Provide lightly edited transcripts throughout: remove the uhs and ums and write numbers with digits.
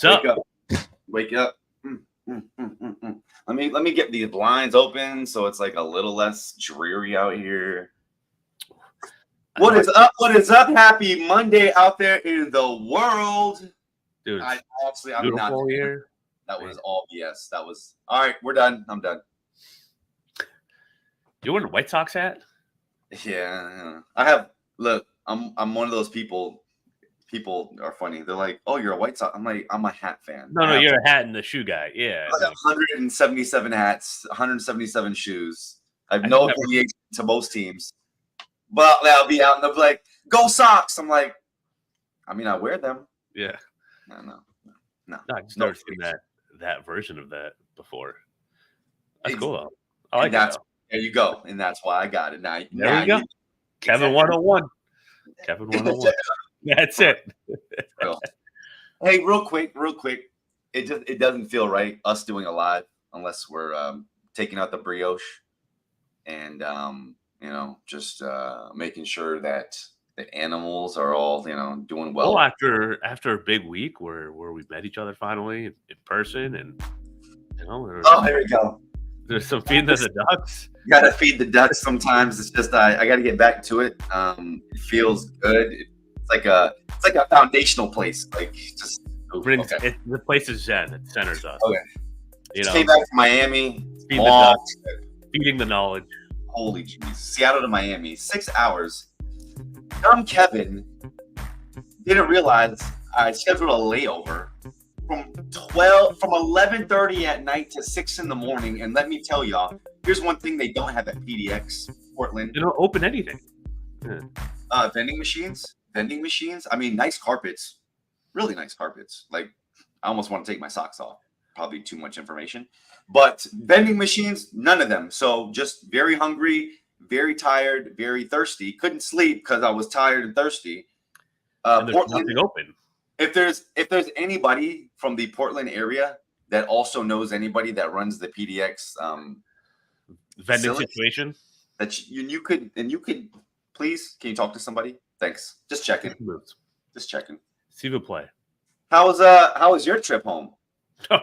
Wake up. Wake up. Let me get these blinds open so it's like a little less dreary out here. What is up? What is up? Happy Monday out there in the world. Dude, I'm beautiful not here. That was all BS. That was all right. We're done. I'm done. You wearing a White Sox hat? Yeah. I have look, I'm one of those people. People are funny. They're like, "Oh, you're a White Sox." I'm like, I'm a hat fan. No, you're a hat and a shoe guy. Yeah. I have 177 hats, 177 shoes. I have no affiliation to most teams. But I'll be out and they'll be like, "Go Sox." I'm like, I mean, I wear them. Yeah. No. I just never seen that version of that before. That's cool though. I like that. There you go. And that's why I got it. Now you go. Kevin 101. Kevin 101. That's it. Hey, real quick. It doesn't feel right us doing a live unless we're taking out the brioche and just making sure that the animals are all doing well. Well, after a big week where we met each other finally in person, and here we go. There's some feeding of the ducks. You gotta feed the ducks sometimes. It's just I gotta get back to it. It feels good. It's like a foundational place. Like just the place is zen. It centers us. Okay. Came back from Miami. Feeding the knowledge. Holy jeez. Seattle to Miami, 6 hours. Dumb Kevin didn't realize I scheduled a layover from 11:30 at night to 6 in the morning. And let me tell y'all, here's one thing they don't have at PDX Portland. They don't open anything. Vending machines. I mean, nice carpets, really nice carpets. Like, I almost want to take my socks off. Probably too much information. But vending machines, none of them. So just very hungry, very tired, very thirsty. Couldn't sleep because I was tired and thirsty. And there's nothing open. If there's anybody from the Portland area that also knows anybody that runs the PDX vending situation, that you could please, can you talk to somebody? Thanks. Just checking. S'il vous plaît. How was your trip home? That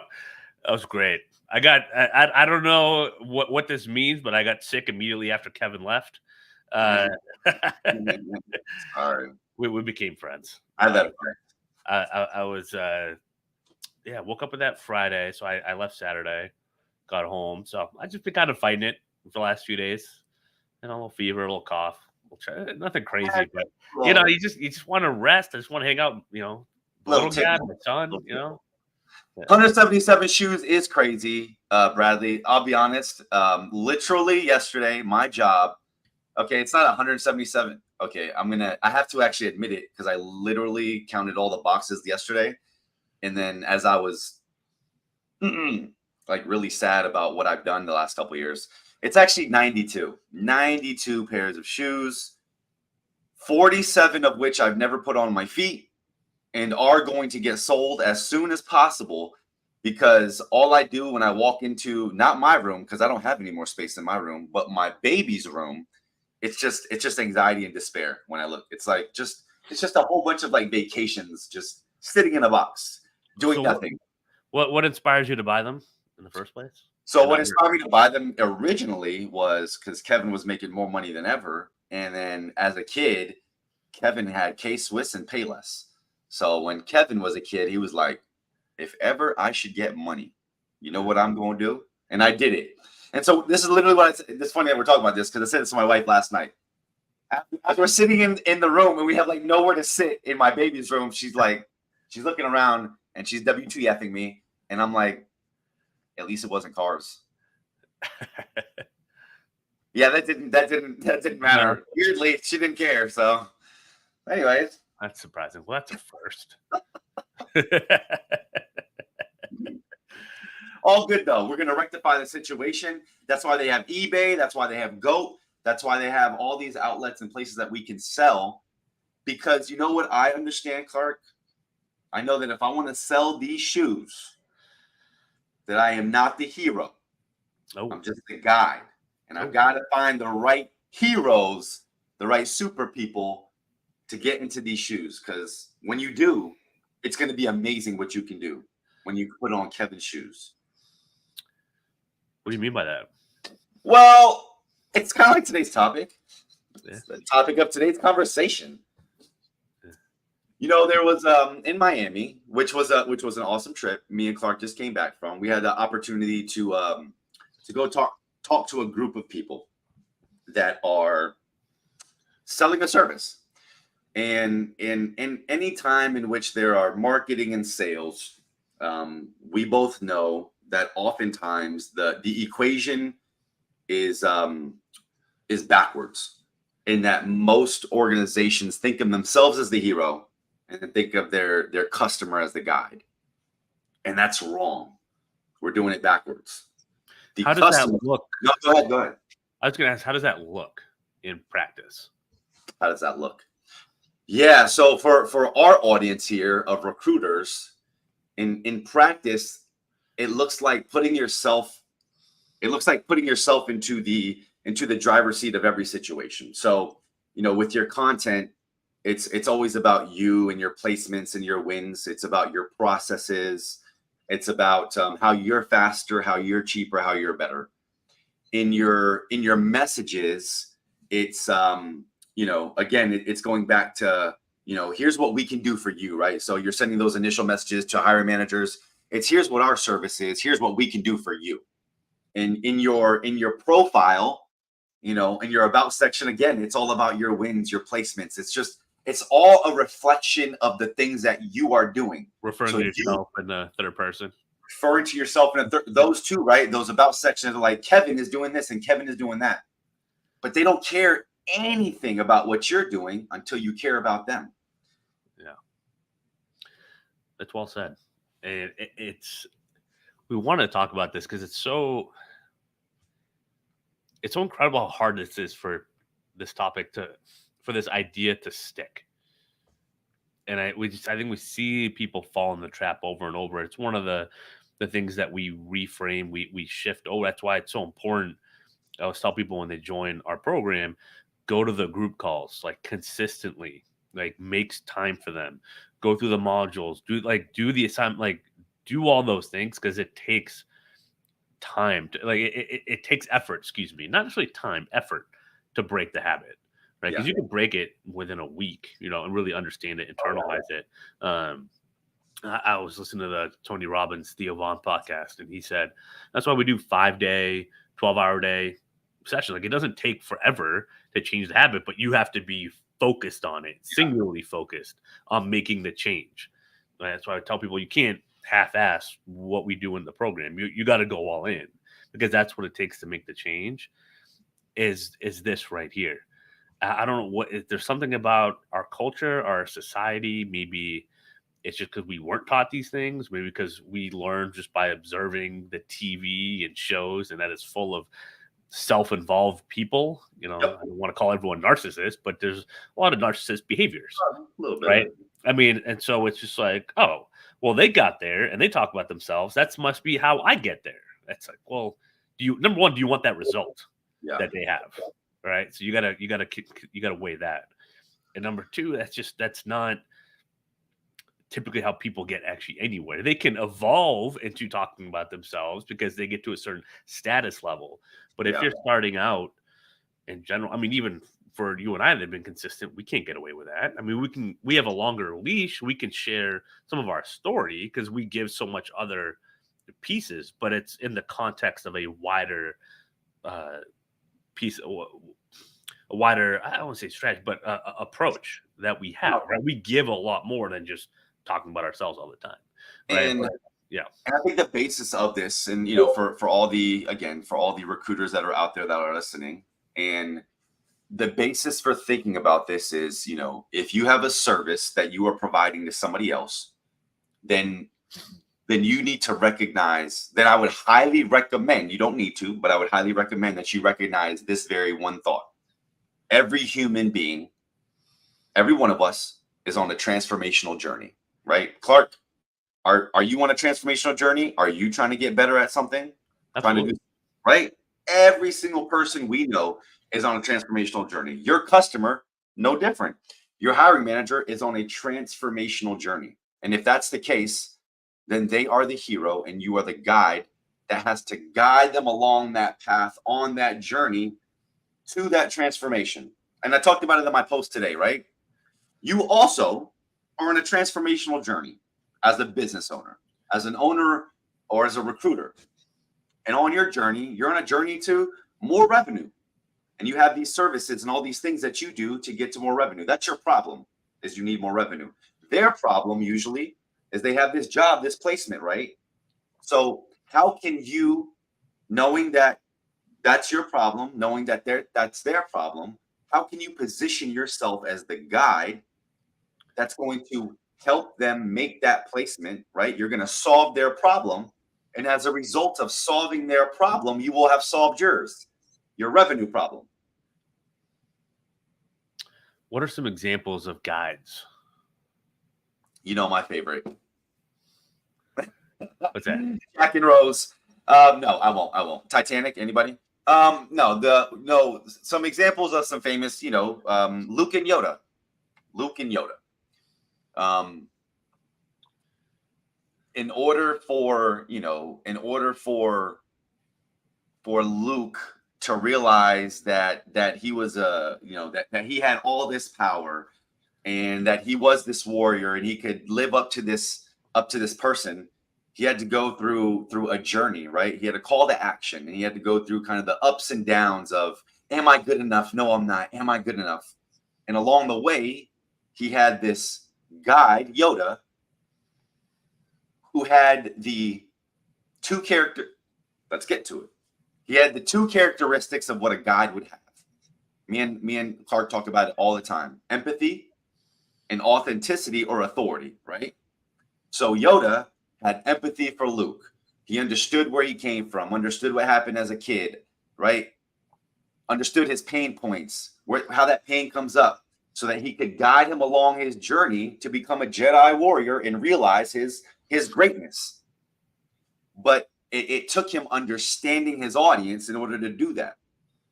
was great. I don't know what this means, but I got sick immediately after Kevin left. Sorry. We became friends. I let it go. I was woke up with that Friday, so I left Saturday, got home. So I just been kind of fighting it for the last few days. A little fever, a little cough. Nothing crazy, but you just want to rest. I just want to hang out, little guy, my son, 177 shoes is crazy, Bradley. I'll be honest. Literally yesterday, my job. Okay, it's not 177. Okay, I have to actually admit it because I literally counted all the boxes yesterday, and then as I was like really sad about what I've done the last couple of years, it's actually 92 pairs of shoes, 47 of which I've never put on my feet and are going to get sold as soon as possible, because all I do when I walk into not my room, because I don't have any more space in my room, but my baby's room, it's just anxiety and despair when I look. It's just a whole bunch of like vacations just sitting in a box doing nothing. What inspires you to buy them in the first place? So what inspired me to buy them originally was because Kevin was making more money than ever, and then as a kid, Kevin had K-Swiss and Payless. So when Kevin was a kid, he was like, if ever I should get money, you know what I'm going to do? And I did it. And so this is literally it's funny that we're talking about this because I said this to my wife last night. As we're sitting in the room and we have like nowhere to sit in my baby's room, she's looking around and she's WTFing me. And I'm like, at least it wasn't cars. Yeah, that didn't matter. No. Weirdly, she didn't care. So anyways. That's surprising. Well, that's a first. All good though. We're gonna rectify the situation. That's why they have eBay. That's why they have GOAT. That's why they have all these outlets and places that we can sell. Because you know what I understand, Clark? I know that if I want to sell these shoes, that I am not the hero. Oh. I'm just the guide. And I've got to find the right heroes, the right super people to get into these shoes. Because when you do, it's going to be amazing what you can do when you put on Kevin's shoes. What do you mean by that? Well, it's kind of like today's topic. Yeah. It's the topic of today's conversation. Yeah. You know, there was in Miami, which was an awesome trip. Me and Clark just came back from. We had the opportunity to go talk to a group of people that are selling a service. And in any time in which there are marketing and sales, we both know that oftentimes the equation is backwards, in that most organizations think of themselves as the hero and think of their customer as the guide, and that's wrong. We're doing it backwards. How does that look? No, go ahead. I was going to ask, how does that look in practice? How does that look? Yeah, so for our audience here of recruiters, in practice, it looks like putting yourself into the driver's seat of every situation. So, you know, with your content, it's always about you and your placements and your wins. It's about your processes. It's about how you're faster, how you're cheaper, how you're better. In your messages, it's you know, again, it's going back to, you know, here's what we can do for you, right? So you're sending those initial messages to hiring managers. It's here's what our service is. Here's what we can do for you. And in your profile, you know, in your about section, again, it's all about your wins, your placements. It's all a reflection of the things that you are doing. Referring to yourself in the third person. Referring to yourself in those two, right? Those about sections are like, Kevin is doing this and Kevin is doing that. But they don't care anything about what you're doing until you care about them. Yeah. That's well said. And we want to talk about this because it's so incredible how hard this is for this topic for this idea to stick. And I think we see people fall in the trap over and over. It's one of the things that we reframe, we shift. Oh, that's why it's so important. I always tell people when they join our program, go to the group calls like consistently, like makes time for them, go through the modules, do the assignment, like do all those things, because it takes time to it takes effort, not necessarily time, effort to break the habit, right? Because you can break it within a week, you know, and really understand it, internalize it. I was listening to the Tony Robbins, Theo Vaughn podcast, and he said that's why we do 5-day, 12-hour day sessions. Like, it doesn't take forever to change the habit, but you have to be focused on it, singularly focused on making the change. Right? That's why I tell people you can't half-ass what we do in the program. You got to go all in, because that's what it takes to make the change. Is this right here? I don't know what. There's something about our culture, our society. Maybe it's just because we weren't taught these things. Maybe because we learned just by observing the TV and shows, and that is full of self-involved people. You know, I don't want to call everyone narcissists, but there's a lot of narcissist behaviors, A little bit, right? I mean, and so it's just like, oh, well, they got there and they talk about themselves. That must be how I get there. That's like, well, number one, do you want that result that they have? Right. So you gotta weigh that. And number two, that's not typically how people get actually anywhere. They can evolve into talking about themselves because they get to a certain status level. But if you're starting out in general, I mean, even for you and I that have been consistent, we can't get away with that. I mean, we have a longer leash. We can share some of our story because we give so much other pieces, but it's in the context of a wider piece, a wider, I don't want to say strategy, but approach that we have, right? We give a lot more than just talking about ourselves all the time. Right? And yeah. And I think the basis of this, and, you know, for all the recruiters that are out there that are listening, and the basis for thinking about this is, you know, if you have a service that you are providing to somebody else, then you need to recognize, then I would highly recommend, you don't need to, but I would highly recommend that you recognize this very one thought. Every human being, every one of us is on a transformational journey, right? Clark, are you on a transformational journey? Are you trying to get better at something? Right? Every single person we know is on a transformational journey. Your customer, no different. Your hiring manager is on a transformational journey. And if that's the case, then they are the hero and you are the guide that has to guide them along that path on that journey to that transformation. And I talked about it in my post today, right? You also are on a transformational journey as a business owner, as an owner, or as a recruiter. And on your journey, you're on a journey to more revenue. And you have these services and all these things that you do to get to more revenue. That's your problem, is you need more revenue. Their problem usually is they have this job, this placement, right? So how can you, knowing that that's your problem, knowing that that's their problem, how can you position yourself as the guide that's going to help them make that placement, right? You're going to solve their problem. And as a result of solving their problem, you will have solved yours, your revenue problem. What are some examples of guides? You know, my favorite. What's that? Jack and Rose. No, I won't. Titanic, anybody? No, some examples of some famous, Luke and Yoda. In order for Luke to realize that he was that he had all this power and that he was this warrior and he could live up to this person, he had to go through a journey, right? He had a call to action and he had to go through kind of the ups and downs of, am I good enough? No, I'm not. Am I good enough? And along the way, he had this guide, Yoda, who had the two character. Let's get to it. He had the two characteristics of what a guide would have. Me and Clark talk about it all the time: empathy and authenticity or authority, right? So Yoda had empathy for Luke. He understood where he came from, understood what happened as a kid, right? Understood his pain points, how that pain comes up, so that he could guide him along his journey to become a Jedi warrior and realize his greatness. But it took him understanding his audience in order to do that.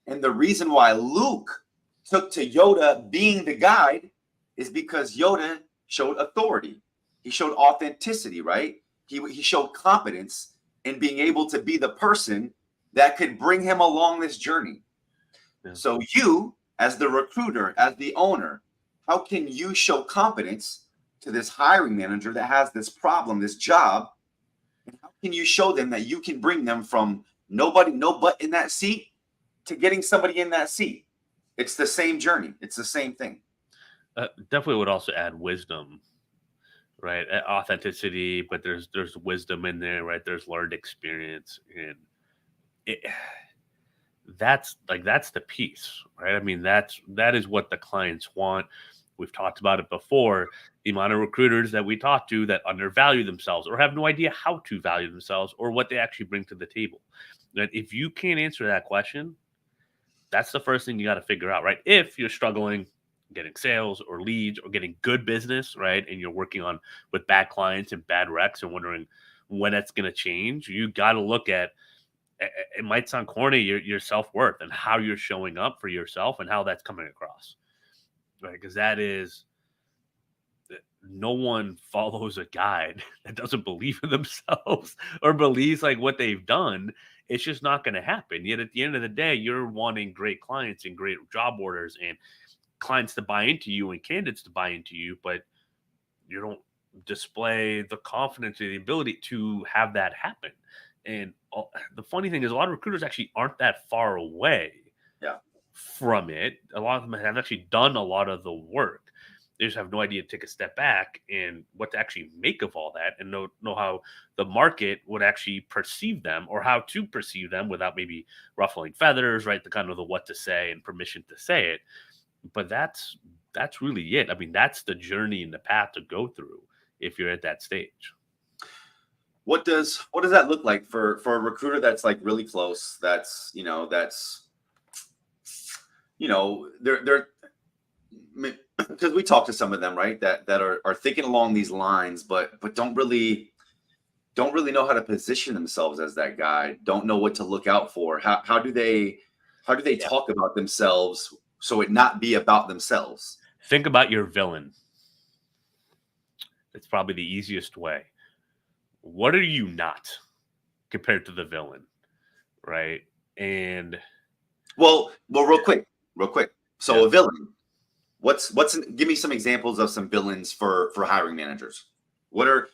And the reason why Luke took to Yoda being the guide is because Yoda showed authority. He showed authenticity, right? He showed competence in being able to be the person that could bring him along this journey. Yeah. So you, as the recruiter, as the owner, how can you show competence to this hiring manager that has this problem, this job? And how can you show them that you can bring them from nobody, no butt in that seat to getting somebody in that seat? It's the same journey. It's the same thing. Definitely would also add wisdom, right? Authenticity, but there's wisdom in there, right? There's learned experience, and that's the piece, right? I mean, that is what the clients want. We've talked about it before. The amount of recruiters that we talk to that undervalue themselves or have no idea how to value themselves or what they actually bring to the table. That if you can't answer that question, that's the first thing you got to figure out, right? If you're struggling getting sales or leads or getting good business, right, and you're working on with bad clients and bad recs and wondering when that's going to change, you got to look at, it might sound corny, your self-worth and how you're showing up for yourself and how that's coming across, right? Because that is, no one follows a guide that doesn't believe in themselves or believes like what they've done. It's just not going to happen. Yet at the end of the day, you're wanting great clients and great job orders and clients to buy into you and candidates to buy into you, but you don't display the confidence or the ability to have that happen. And the funny thing is, a lot of recruiters actually aren't that far away from it. A lot of them have actually done a lot of the work. They just have no idea to take a step back and what to actually make of all that and know how the market would actually perceive them or how to perceive them without maybe ruffling feathers, right? The kind of the what to say and permission to say it. But that's really it. I mean, that's the journey and the path to go through if you're at that stage. What does that look like for a recruiter that's like really close? That's they're because we talk to some of them, right, that are thinking along these lines, but don't really know how to position themselves as that guy. Don't know what to look out for. How do they talk about themselves so it not be about themselves? Think about your villain. It's probably the easiest way. What are you not compared to the villain, right? And Well, real quick. So yeah, a villain. Give me some examples of some villains for hiring managers. What are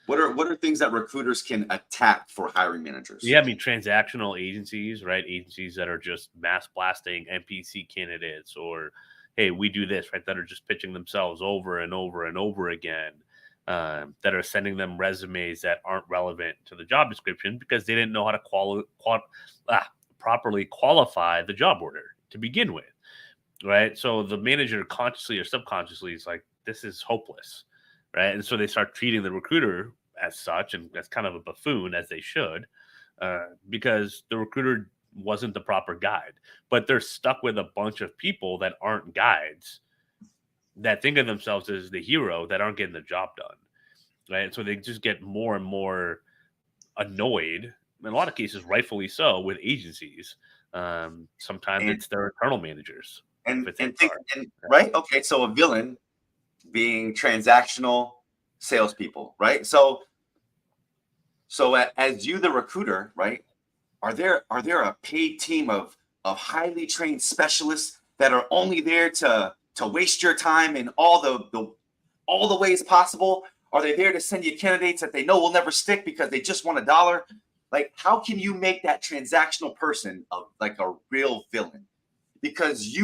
what are things that recruiters can attack for hiring managers? yeah, I mean transactional agencies, right? Agencies that are just mass blasting NPC candidates, or hey, we do this, right? That are just pitching themselves over and over and over again. That are sending them resumes that aren't relevant to the job description because they didn't know how to properly qualify the job order to begin with, right? So the manager consciously or subconsciously is like, this is hopeless, right? And so they start treating the recruiter as such and as kind of a buffoon, as they should, because the recruiter wasn't the proper guide. But they're stuck with a bunch of people that aren't guides, that think of themselves as the hero, that aren't getting the job done, right? So they just get more and more annoyed, in a lot of cases, rightfully so, with agencies. Sometimes And it's their internal managers, if it's and think HR. and right? Okay, so a villain being transactional salespeople, right? So as you, the recruiter, right? Are there a paid team of highly trained specialists that are only there to waste your time in all the ways possible? Are they there to send you candidates that they know will never stick because they just want a dollar? Like, how can you make that transactional person like a real villain? Because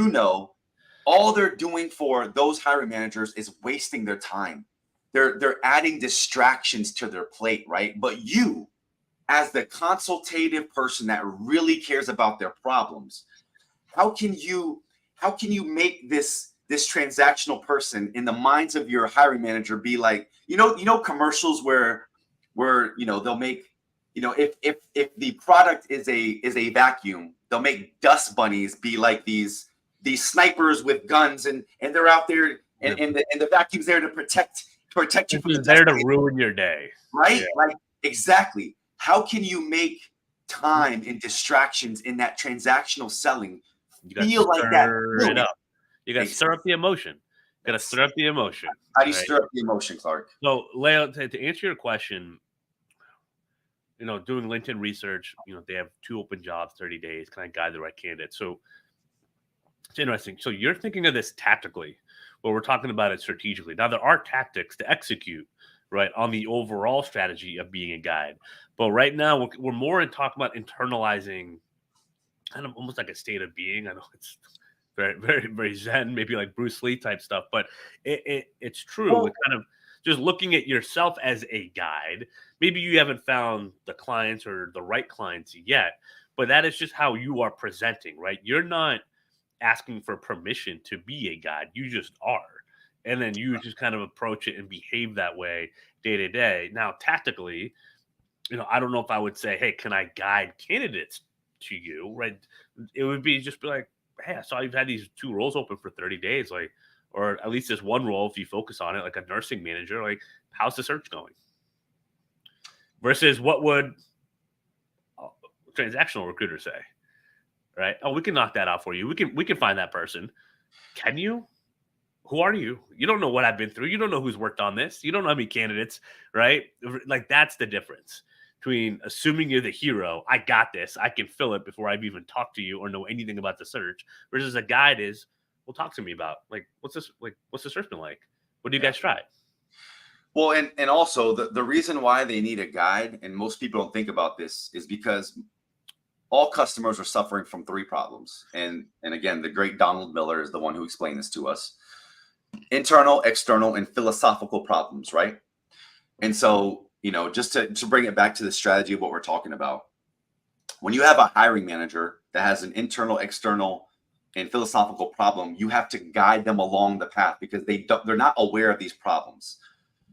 all they're doing for those hiring managers is wasting their time. They're adding distractions to their plate, right? But you, as the consultative person that really cares about their problems, how can you make this transactional person in the minds of your hiring manager be like, commercials where they'll make, if the product is a vacuum, they'll make dust bunnies be like these snipers with guns, and they're out there, Yeah. and the vacuum's there to protect you This from the is there to dust, ruin your day. right? Yeah. Like, exactly. How can you make time and distractions in that transactional selling You got to feel like that stir it villain? up. You got to stir up the emotion. Got to stir up the emotion. How do you Right. stir up the emotion, Clark? So, Leo, to answer your question, doing LinkedIn research, they have 2 open jobs, 30 days. Can I guide the right candidate? So it's interesting. So you're thinking of this tactically, but we're talking about it strategically. Now there are tactics to execute, right, on the overall strategy of being a guide. But right now we're more in talking about internalizing, kind of almost like a state of being. I know it's very, very, very Zen, maybe like Bruce Lee type stuff, but it's true. Well, It's kind of just looking at yourself as a guide. Maybe you haven't found the clients or the right clients yet, but that is just how you are presenting, right? You're not asking for permission to be a guide. You just are. And then you just kind of approach it and behave that way day to day. Now, tactically, I don't know if I would say, hey, can I guide candidates to you? Right. It would be just be like, hey, I saw you've had these 2 roles open for 30 days, like, or at least this one role if you focus on it, like a nursing manager, like, how's the search going? Versus what would a transactional recruiter say? Right? Oh, we can knock that out for you. We can find that person. Can you? Who are you? You don't know what I've been through. You don't know who's worked on this. You don't know how many candidates, right? Like, that's the difference between assuming you're the hero. I got this. I can fill it before I've even talked to you or know anything about the search. Versus a guide is, well, talk to me about, like, what's this? Like, what's the search been like? What do you guys try? well, and also the reason why they need a guide, and most people don't think about this, is because all customers are suffering from 3 problems. And again, the great Donald Miller is the one who explained this to us: internal, external, and philosophical problems, right? And so, just to bring it back to the strategy of what we're talking about, when you have a hiring manager that has an internal, external, and philosophical problem, you have to guide them along the path because they're not aware of these problems.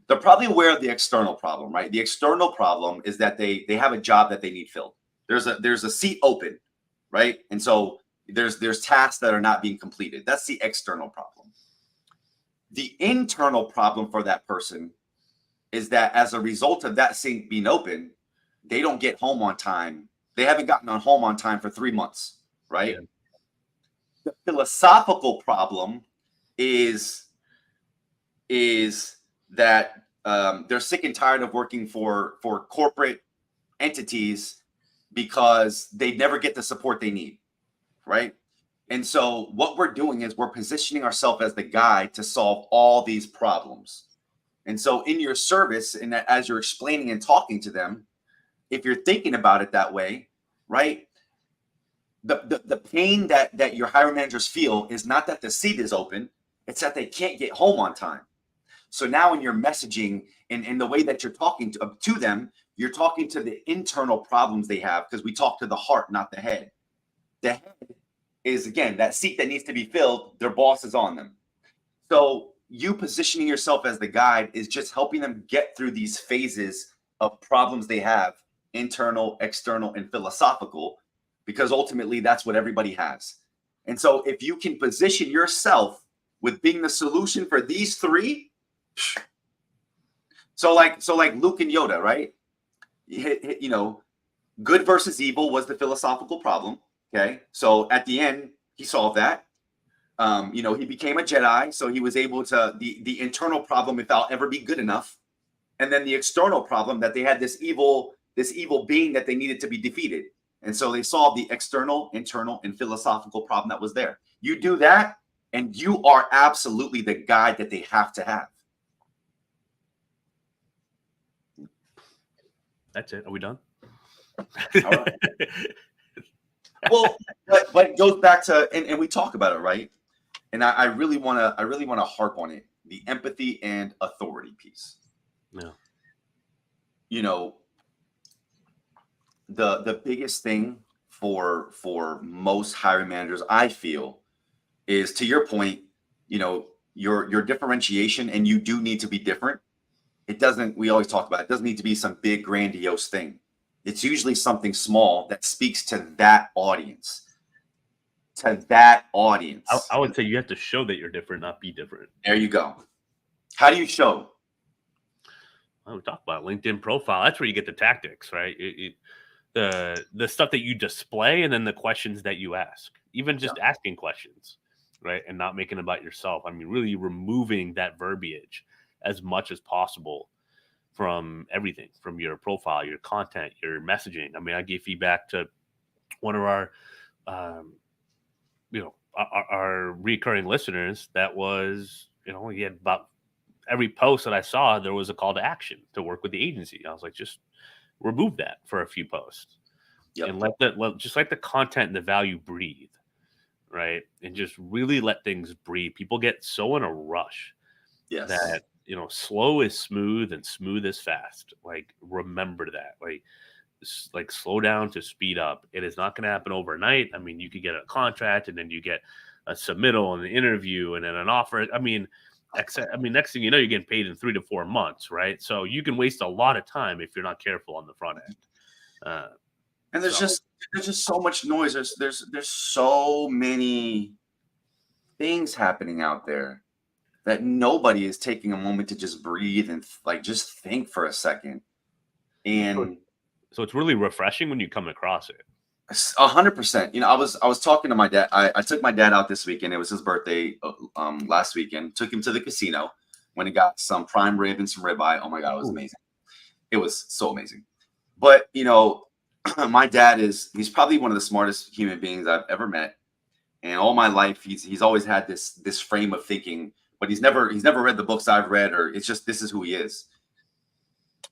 They're probably aware of the external problem, right? The external problem is that they have a job that they need filled. There's a seat open, right? And so there's tasks that are not being completed. That's the external problem. The internal problem for that person is that as a result of that seat being open, they don't get home on time. They haven't gotten on home on time for 3 months, right? Yeah. The philosophical problem is is that they're sick and tired of working for corporate entities because they never get the support they need, right? And so what we're doing is we're positioning ourselves as the guide to solve all these problems. And so in your service, and as you're explaining and talking to them, if you're thinking about it that way, right? The pain that your hiring managers feel is not that the seat is open, it's that they can't get home on time. So now in your messaging and in the way that you're talking to them, you're talking to the internal problems they have, because we talk to the heart, not the head. The head is, again, that seat that needs to be filled. Their boss is on them. So you positioning yourself as the guide is just helping them get through these phases of problems they have, internal, external, and philosophical, because ultimately that's what everybody has. And so if you can position yourself with being the solution for these three, so like Luke and Yoda, right? You know, good versus evil was the philosophical problem. Okay, so at the end he solved that. You know, he became a Jedi, so he was able to the internal problem without ever be good enough, and then the external problem that they had this evil being that they needed to be defeated. And so they solved the external, internal, and philosophical problem that was there. You do that, and you are absolutely the guide that they have to have. That's it. Are we done? All right. Well, but it goes back to, and we talk about it, right? And I really want to harp on it, the empathy and authority piece. Yeah. You know, the biggest thing for most hiring managers, I feel, is, to your point, you know, your differentiation, and you do need to be different. It doesn't, we always talk about it doesn't need to be some big grandiose thing. It's usually something small that speaks to that audience. I would say you have to show that you're different, not be different. There you go. How do you show? Well, we talk about LinkedIn profile. That's where you get the tactics, right? The stuff that you display, and then the questions that you ask, even just asking questions, right? And not making it about yourself. I mean, really removing that verbiage as much as possible from everything, from your profile, your content, your messaging. I mean, I gave feedback to one of our, our recurring listeners that was, he had about every post that I saw, there was a call to action to work with the agency. I was like, just remove that for a few posts and let the content and the value breathe, right? And just really let things breathe. People get so in a rush that, slow is smooth and smooth is fast. Like, remember that. Like slow down to speed up. It is not going to happen overnight. I mean, you could get a contract and then you get a submittal and an interview and then an offer. I mean, next thing you know, you're getting paid in 3 to 4 months, right? So you can waste a lot of time if you're not careful on the front end. And there's just so much noise. There's so many things happening out there that nobody is taking a moment to just breathe and just think for a second. And so it's really refreshing when you come across it. 100%. I was talking to my dad. I took my dad out this weekend. It was his birthday last weekend. Took him to the casino when he got some prime rib and some ribeye. Oh my God, it was amazing. It was so amazing. But my dad he's probably one of the smartest human beings I've ever met. And all my life, he's always had this frame of thinking, but he's never read the books I've read, or it's just, this is who he is.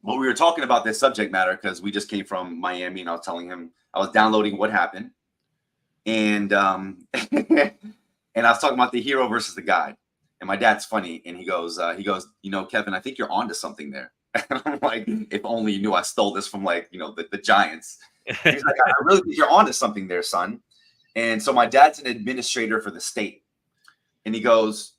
But we were talking about this subject matter because we just came from Miami, and I was telling him I was downloading What Happened, and and I was talking about the hero versus the guide. And my dad's funny, and he goes, Kevin, I think you're onto something there. And I'm like, if only you knew I stole this from the Giants. He's like, I really think you're onto something there, son. And so my dad's an administrator for the state, and he goes,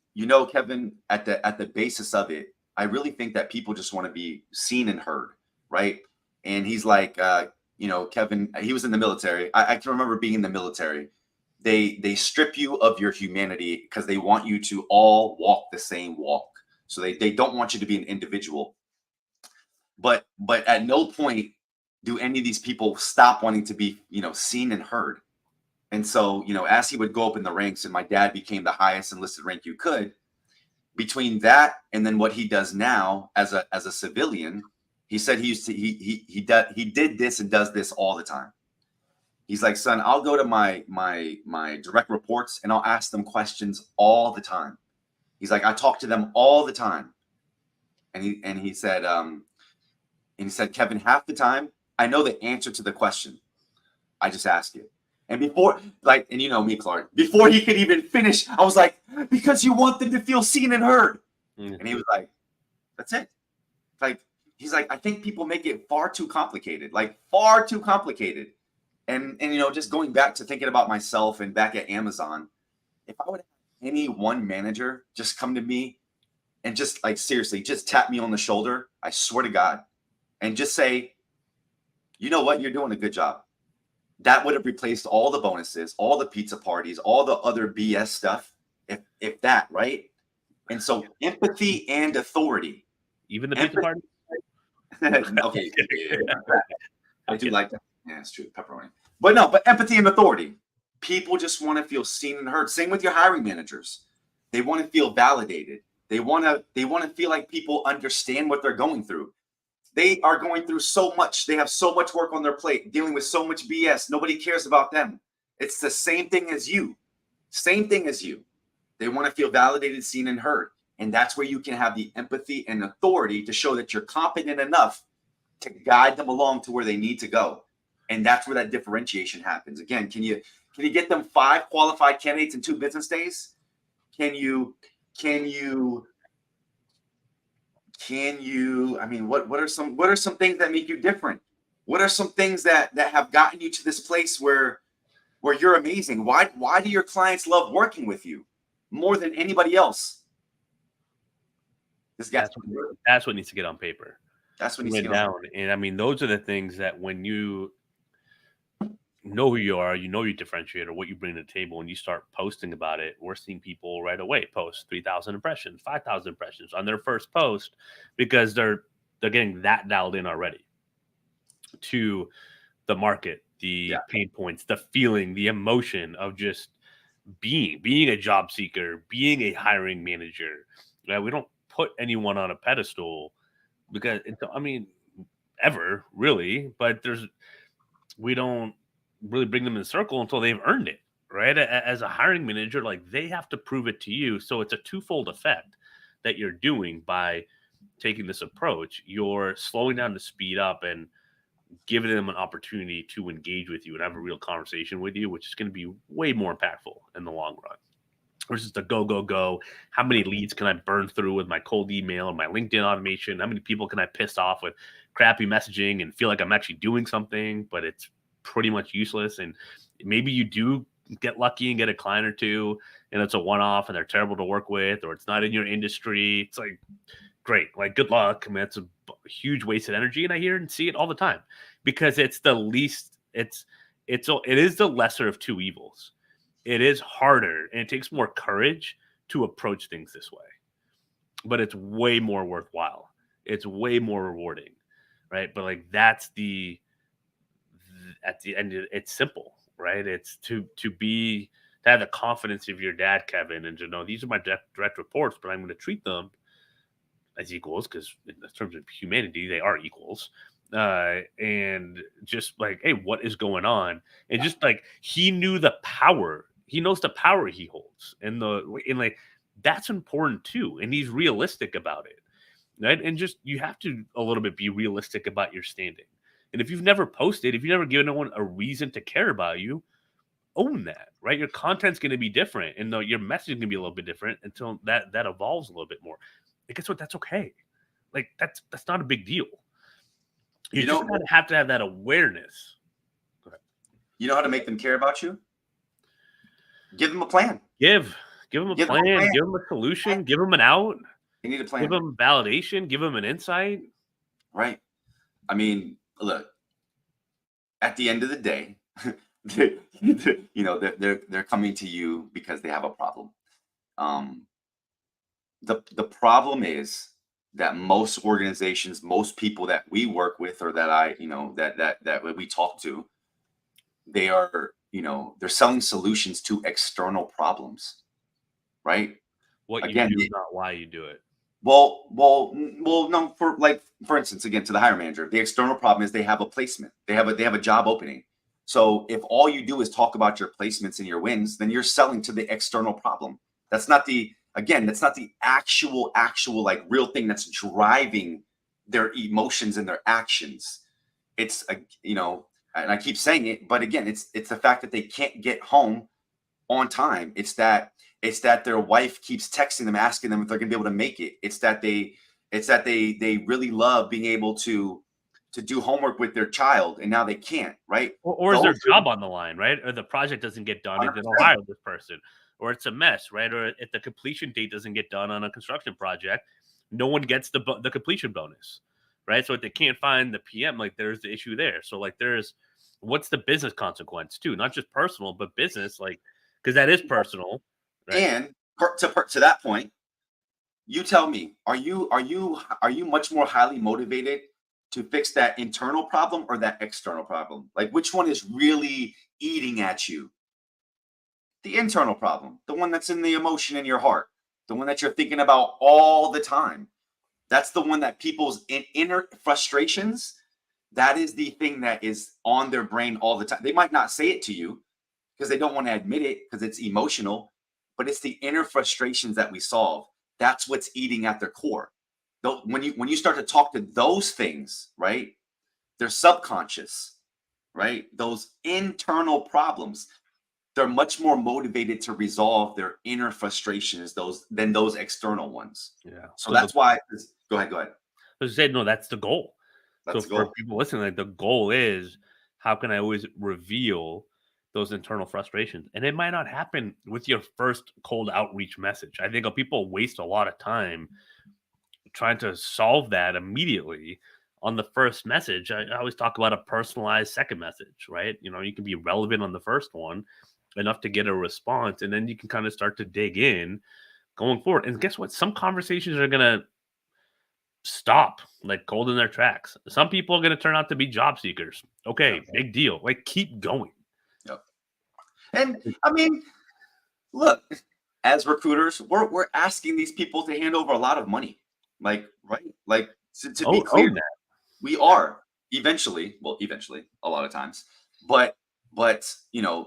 Kevin, at the basis of it, I really think that people just want to be seen and heard, right? And he's like, Kevin, he was in the military. I can remember being in the military. They strip you of your humanity because they want you to all walk the same walk. So they don't want you to be an individual. But at no point do any of these people stop wanting to be, seen and heard. And so, as he would go up in the ranks, and my dad became the highest enlisted rank you could, between that and then what he does now as a civilian, he said he did this and does this all the time. He's like, son, I'll go to my direct reports and I'll ask them questions all the time. He's like, I talk to them all the time. And he said, Kevin, half the time I know the answer to the question. I just ask it. And before, like, and you know me, Clark, before he could even finish, I was like, because you want them to feel seen and heard. And he was like, that's it. Like, he's like, I think people make it far too complicated, like far too complicated. And you know, just going back to thinking about myself and back at Amazon, if I would have any one manager just come to me and just like seriously, just tap me on the shoulder, I swear to God, and just say, you know what, you're doing a good job. That would have replaced all the bonuses, all the pizza parties, all the other BS stuff. If that, right? And so empathy and authority. Even the pizza party? Okay. Yeah. I do like that. Yeah, it's true. Pepperoni. But empathy and authority. People just want to feel seen and heard. Same with your hiring managers. They want to feel validated. They want to feel like people understand what they're going through. They are going through so much. They have so much work on their plate, dealing with so much BS. Nobody cares about them. It's the same thing as you. Same thing as you. They want to feel validated, seen, and heard. And that's where you can have the empathy and authority to show that you're competent enough to guide them along to where they need to go. And that's where that differentiation happens. Again, can you get them 5 qualified candidates in 2 business days? Can you, I mean, what are some things that make you different? What are some things that have gotten you to this place where you're amazing? Why do your clients love working with you more than anybody else? That's what needs to get on paper. That's what needs to get down. And I mean, those are the things that when you know who you are, you know your differentiator, what you bring to the table, and you start posting about it, we're seeing people right away post 3,000 impressions, 5,000 impressions on their first post because they're getting that dialed in already to the market, the pain points, the feeling, the emotion of just being a job seeker, being a hiring manager. Right? We don't put anyone on a pedestal because I mean, ever really, but we don't really bring them in the circle until they've earned it, right? As a hiring manager, like they have to prove it to you. So it's a twofold effect that you're doing by taking this approach. You're slowing down to speed up and giving them an opportunity to engage with you and have a real conversation with you, which is going to be way more impactful in the long run. Versus the go. How many leads can I burn through with my cold email and my LinkedIn automation? How many people can I piss off with crappy messaging and feel like I'm actually doing something, but it's pretty much useless? And maybe you do get lucky and get a client or two, and it's a one-off and they're terrible to work with, or it's not in your industry. It's like, great, like good luck. I mean, it's a huge waste of energy, and I hear and see it all the time because it's the least. It is the lesser of two evils. It is harder and it takes more courage to approach things this way, but it's way more worthwhile. It's way more rewarding, right? But like at the end, it's simple, right? It's to have the confidence of your dad, Kevin, and to know these are my direct reports, but I'm going to treat them as equals because in terms of humanity, they are equals. And just like, hey, what is going on? And just like he knew the power. He knows the power he holds, and like that's important too. And he's realistic about it, right? And just you have to a little bit be realistic about your standing. And if you've never posted, if you've never given anyone a reason to care about you, own that, right? Your content's going to be different, and your message is going to be a little bit different until that evolves a little bit more. And guess what? That's okay. Like that's not a big deal. You just have to have that awareness. Go ahead. You know how to make them care about you? Give them a plan. Give them a plan. Give them a solution. Give them an out. You need a plan. Give them validation. Give them an insight. Right. I mean, look. At the end of the day, they're coming to you because they have a problem. The problem is that most organizations, most people that we work with, or that that we talk to, they are. They're selling solutions to external problems, right? what you Again, do, not why you do it. no. For instance, again, to the hiring manager, the external problem is they have a placement. They have a job opening. So if all you do is talk about your placements and your wins, then you're selling to the external problem. That's not the That's not the actual like real thing that's driving their emotions and their actions. It's and I keep saying it, but again, it's the fact that they can't get home on time. It's that their wife keeps texting them, asking them if they're going to be able to make it. It's that they really love being able to do homework with their child, and now they can't. Right? Or is Those their are job on the line, right? Or the project doesn't get done, and they don't 100%. hire this person, or it's a mess, right? Or if the completion date doesn't get done on a construction project, no one gets the completion bonus, right? So if they can't find the PM, like there's the issue there. So like there's what's the business consequence too, not just personal, but business, like because that is personal, right? And to that point, you tell me, are you much more highly motivated to fix that internal problem or that external problem? Like, which one is really eating at you? The internal problem, the one that's in the emotion in your heart, the one that you're thinking about all the time. That's the one that people's inner frustrations, that is the thing that is on their brain all the time. They might not say it to you because they don't want to admit it because it's emotional, but it's the inner frustrations that we solve. That's what's eating at their core. When you start to talk to those things, right? They're subconscious, right? Those internal problems. They're much more motivated to resolve their inner frustrations than those external ones. Yeah. So So the that's why. Go ahead. Go ahead. I said no, that's the goal. So That's the for goal. people listening, like the goal is how can I always reveal those internal frustrations? And it might not happen with your first cold outreach message. I think people waste a lot of time trying to solve that immediately on the first message. I always talk about a personalized second message, right? You can be relevant on the first one enough to get a response, and then you can kind of start to dig in going forward. And guess what? Some conversations are gonna stop like cold in their tracks. Some people are going to turn out to be job seekers. Okay, Yeah. big deal. Like keep going. Yep. And I mean, look, as recruiters, we're asking these people to hand over a lot of money. Like, right? Like, to be clear, Own that. we are eventually, a lot of times. But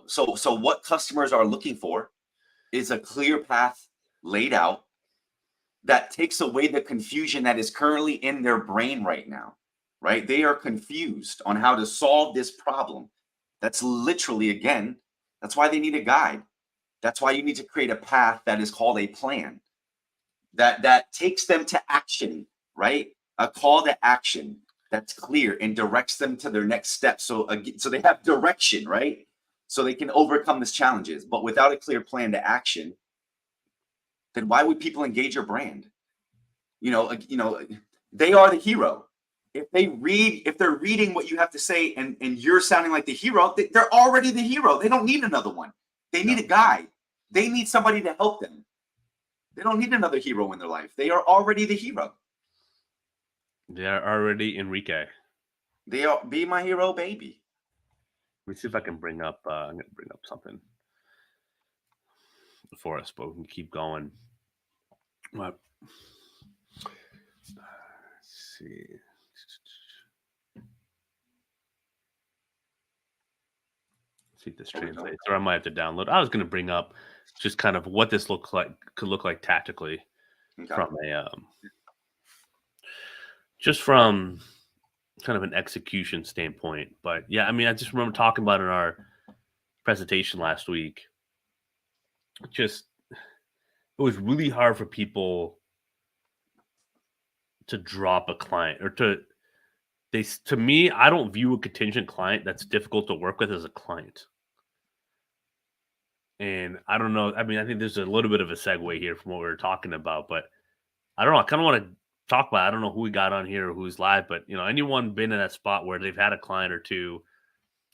so what customers are looking for is a clear path laid out that takes away the confusion that is currently in their brain right now. Right? They are confused on how to solve this problem. That's literally, again, that's why they need a guide. That's why you need to create a path that is called a plan that takes them to action, right? A call to action that's clear and directs them to their next step. So they have direction, right? So they can overcome these challenges. But without a clear plan to action, then why would people engage your brand? They are the hero. If they're reading what you have to say and you're sounding like the hero, they're already the hero. They don't need another one. They need a guide. They need somebody to help them. They don't need another hero in their life. They are already the hero. They're already Enrique. They are be my hero, baby. Let me see if I can bring up. I'm going to bring up something for us, but we can keep going. Let's see. See if this translates, or I might have to download. I was going to bring up just kind of what this could look like tactically from a just from kind of an execution standpoint. But yeah, I mean, I just remember talking about it in our presentation last week. Just it was really hard for people to drop a client or to me, I don't view a contingent client that's difficult to work with as a client. And I don't know. I mean, I think there's a little bit of a segue here from what we were talking about, but I don't know. I kind of want to talk about. I don't know who we got on here or who's live, but anyone been in that spot where they've had a client or two,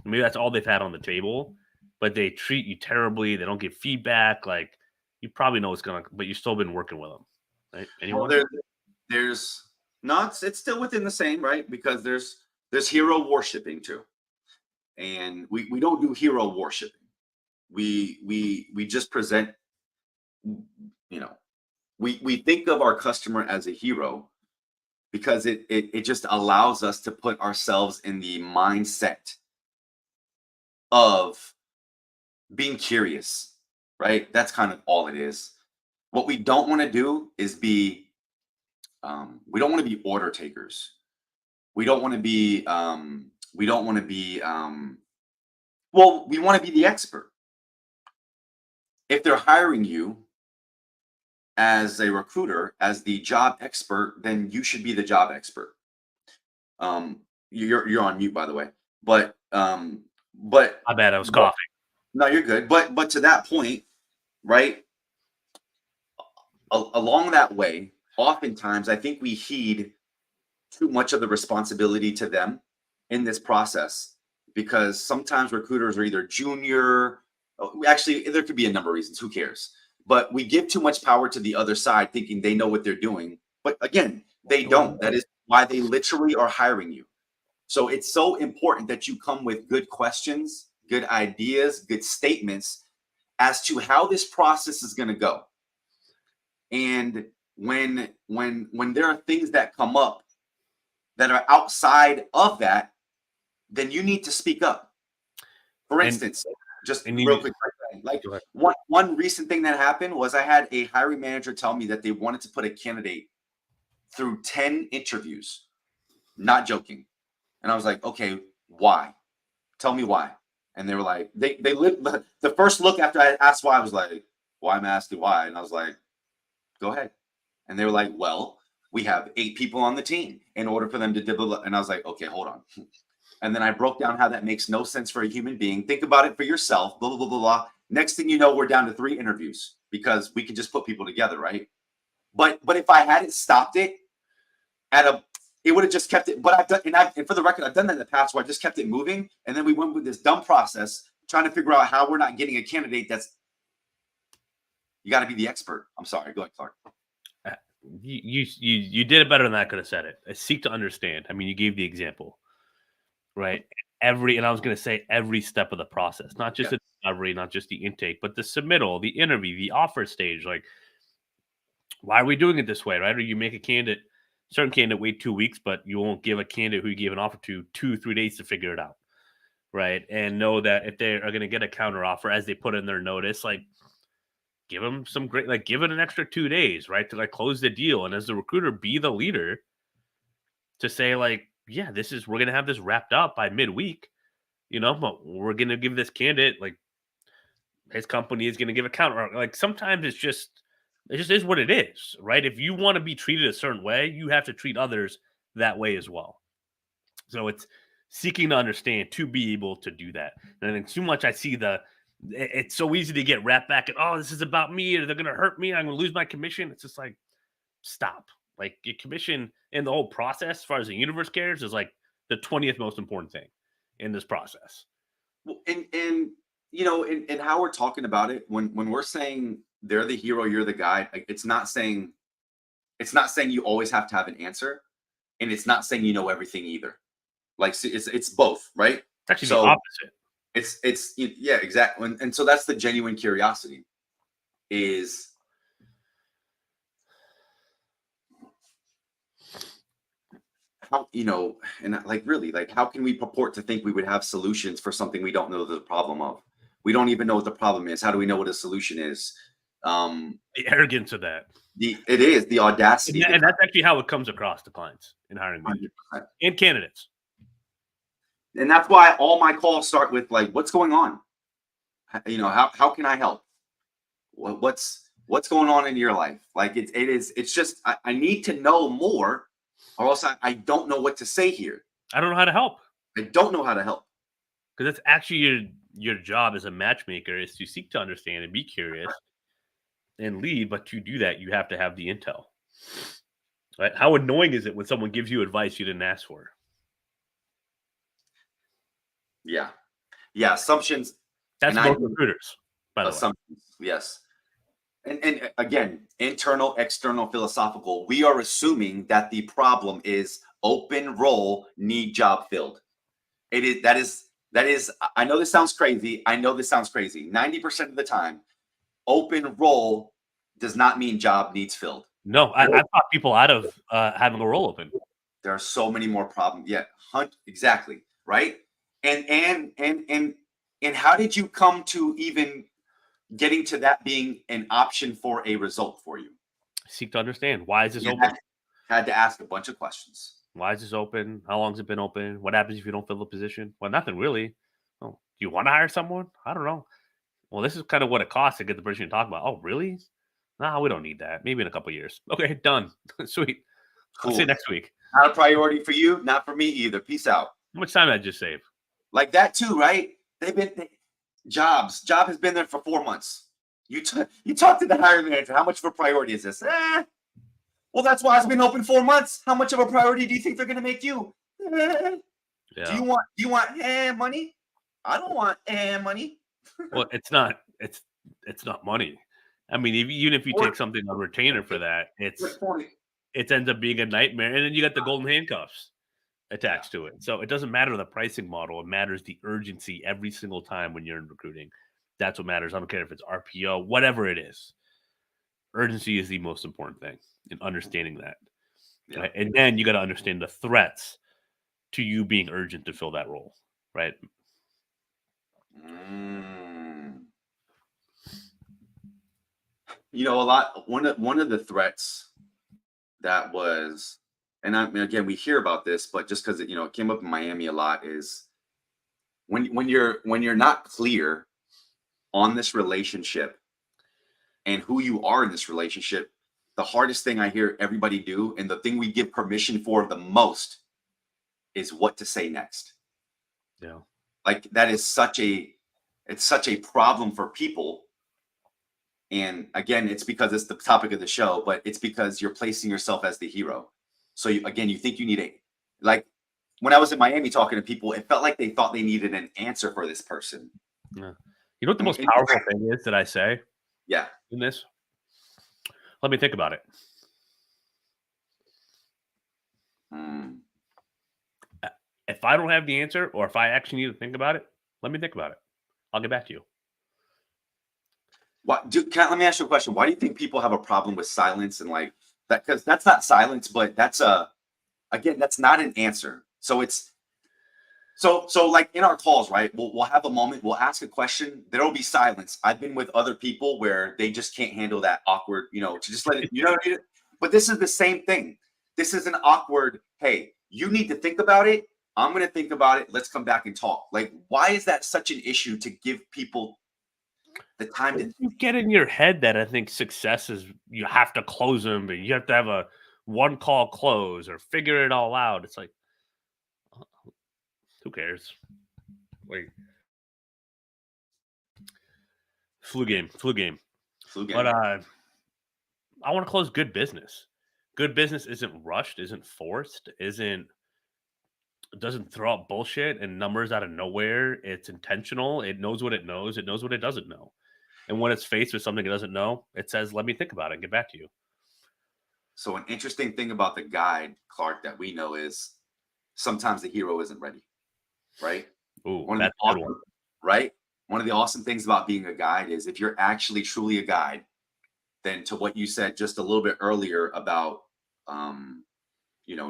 maybe that's all they've had on the table, but they treat you terribly. They don't give feedback. Like you probably know what's gonna, but you've still been working with them, right? Anyone? Well, there's not. It's still within the same, right? Because there's hero worshiping too, and we don't do hero worshiping. We just present, we think of our customer as a hero because it just allows us to put ourselves in the mindset of being curious, right? That's kind of all it is. What we don't want to do is be, we don't want to be order takers. We don't want to be, we don't want to be, well, we want to be the expert. If they're hiring you as a recruiter, as the job expert, then you should be the job expert. You're on mute, by the way. But I bet I was coughing. no, you're good. But to that point, right? Along that way, oftentimes I think we heed too much of the responsibility to them in this process because sometimes recruiters are either junior. Actually, there could be a number of reasons. Who cares? But we give too much power to the other side, thinking they know what they're doing. But again, they don't. That is why they literally are hiring you. So it's so important that you come with good questions, good ideas, good statements as to how this process is going to go. And when there are things that come up that are outside of that, then you need to speak up. For instance, just real quick, like one recent thing that happened was I had a hiring manager tell me that they wanted to put a candidate through 10 interviews. Not joking. And I was like, okay, why? Tell me why. And they were like, they lived the first look after I asked why, I was like, why am I asking why? And I was like, go ahead. And they were like, well, we have 8 people on the team in order for them to develop. And I was like, okay, hold on. And then I broke down how that makes no sense for a human being. Think about it for yourself, blah, blah, blah, blah, blah. Next thing you know, we're down to 3 interviews because we can just put people together, right? But if I hadn't stopped it it would have just kept it. But and for the record, I've done that in the past where I just kept it moving. And then we went with this dumb process trying to figure out how we're not getting a candidate you got to be the expert. I'm sorry. Go ahead, Clark. You did it better than I could have said it. I seek to understand. I mean, you gave the example, right? And I was going to say every step of the process, not just the discovery, not just the intake, but the submittal, the interview, the offer stage. Like, why are we doing it this way, right? Or you make a certain candidate wait 2 weeks, but you won't give a candidate who you gave an offer to 2-3 days to figure it out, right? And know that if they are going to get a counter offer as they put in their notice, like, give them some great, like, give it an extra 2 days, right, to like close the deal. And as the recruiter, be the leader to say, like, yeah, we're gonna have this wrapped up by midweek, but we're gonna give this candidate, like, his company is gonna give a counter. Like, sometimes it just is what it is, right? If you want to be treated a certain way, you have to treat others that way as well. So it's seeking to understand to be able to do that. And I think too much I see it's so easy to get wrapped back and, oh, this is about me, or they're going to hurt me, I'm going to lose my commission. It's just like, stop. Like, your commission in the whole process, as far as the universe cares, is like the 20th most important thing in this process. Well, and how we're talking about it, when we're saying they're the hero, you're the guy, like, it's not saying you always have to have an answer, and it's not saying you know everything either. Like, it's both, right? It's actually the opposite. It's yeah, exactly. And so that's the genuine curiosity is how, and like, really, like, how can we purport to think we would have solutions for something we don't know the problem of? We don't even know what the problem is. How do we know what a solution is? The arrogance of that. It is the audacity. And that's actually how it comes across to clients in hiring managers and candidates. And that's why all my calls start with, like, what's going on? How can I help? What's going on in your life? Like, it's just, I need to know more, or else I don't know what to say here. I don't know how to help. I don't know how to help. Because that's actually your job as a matchmaker, is to seek to understand and be curious and lead. But to do that, you have to have the intel. Right? How annoying is it when someone gives you advice you didn't ask for? Yeah. Assumptions. That's both recruiters, by the way. Assumptions. Yes. And again, internal, external, philosophical. We are assuming that the problem is open role, need job filled. That is. I know this sounds crazy. 90% of the time, open role does not mean job needs filled. No, I've talked people out of having a role open. There are so many more problems. Yeah, exactly, right? And how did you come to even getting to that being an option for a result for you? Seek to understand, why is this You open? had to ask a bunch of questions. Why is this open? How long has it been open? What happens if you don't fill the position? Well, nothing really. Oh, do you want to hire someone? I don't know. Well, this is kind of what it costs to get the person you talk about. Oh, really? No, we don't need that. Maybe in a couple years. Okay, done. Sweet. I'll see you Cool. next week. Not a priority for you, not for me either. Peace out. How much time did I just save? Like that too, right? Job has been there for 4 months. You talk to the hiring manager. How much of a priority is this? Well, that's why it's been open 4 months. How much of a priority do you think they're going to make you? Do Yeah. you want money? I don't want money. Well, it's not money. I mean, even if you take something on retainer for that, it ends up being a nightmare, and then you got the golden handcuffs attached to it. So it doesn't matter the pricing model; it matters the urgency every single time when you're in recruiting. That's what matters. I don't care if it's RPO, whatever it is. Urgency is the most important thing in understanding that. Yeah. Right? And then you got to understand the threats to you being urgent to fill that role, right? You know, one of the threats that was, and I mean, again, we hear about this, but just because it came up in Miami a lot, is when you're not clear on this relationship and who you are in this relationship, the hardest thing I hear everybody do, and the thing we give permission for the most, is what to say next. Yeah. Like that is such a problem for people. And again, it's because it's the topic of the show, but it's because you're placing yourself as the hero. So you think you need like when I was in Miami talking to people, it felt like they thought they needed an answer for this person. Yeah. You know what the most powerful thing is that I say? Yeah. In this? Let me think about it. If I don't have the answer, or if I actually need to think about it, let me think about it. I'll get back to you. Let me ask you a question. Why do you think people have a problem with silence and like that? Because that's not silence, but that's that's not an answer. So it's so like in our calls, right? We'll have a moment, we'll ask a question, there'll be silence. I've been with other people where they just can't handle that awkward, to just let it, but this is the same thing. This is an awkward, hey, you need to think about it. I'm going to think about it. Let's come back and talk. Like, why is that such an issue to give people the time to you get in your head that I think success is you have to close them, but you have to have a one call close or figure it all out. It's like, who cares? Wait, flu game. But I want to close good business. Good business isn't rushed, isn't forced, doesn't throw out bullshit and numbers out of nowhere. It's intentional. It knows what it knows. It knows what it doesn't know. And when it's faced with something it doesn't know, it says, let me think about it and get back to you. So an interesting thing about the guide, Clark, that we know is sometimes the hero isn't ready, right? Ooh, One of the awesome things about being a guide is if you're actually truly a guide, then to what you said just a little bit earlier about,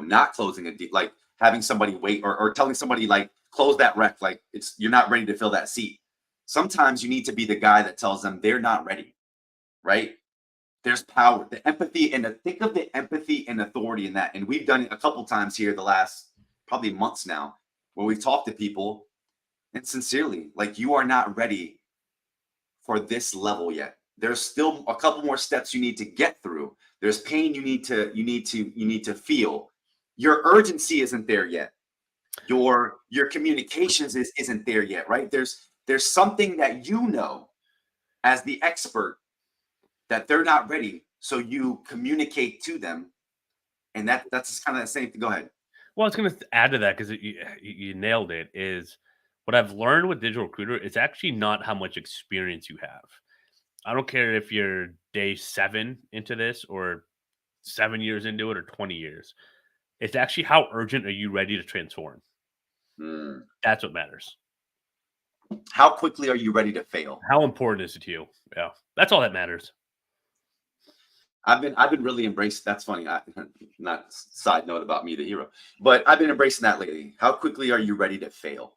not closing a deal, like having somebody wait or telling somebody like close that rec, like you're not ready to fill that seat. Sometimes you need to be the guy that tells them they're not ready, right? There's power, the empathy, and think of the empathy and authority in that. And we've done it a couple times here the last probably months now, where we've talked to people and sincerely, like, you are not ready for this level yet. There's still a couple more steps you need to get through. There's pain you need to feel. Your urgency isn't there yet. Your communications isn't there yet, right? There's something that as the expert that they're not ready, so you communicate to them, and that's kind of the same thing. Go ahead. Well, I was going to add to that because you nailed it. Is what I've learned with Digital Recruiter. It's actually not how much experience you have. I don't care if you're day 7 into this or 7 years into it or 20 years. It's actually how urgent are you ready to transform? That's what matters. How quickly are you ready to fail? How important is it to you? Yeah, that's all that matters. I've been really embraced. That's funny. Not side note about me, the hero, but I've been embracing that lately. How quickly are you ready to fail?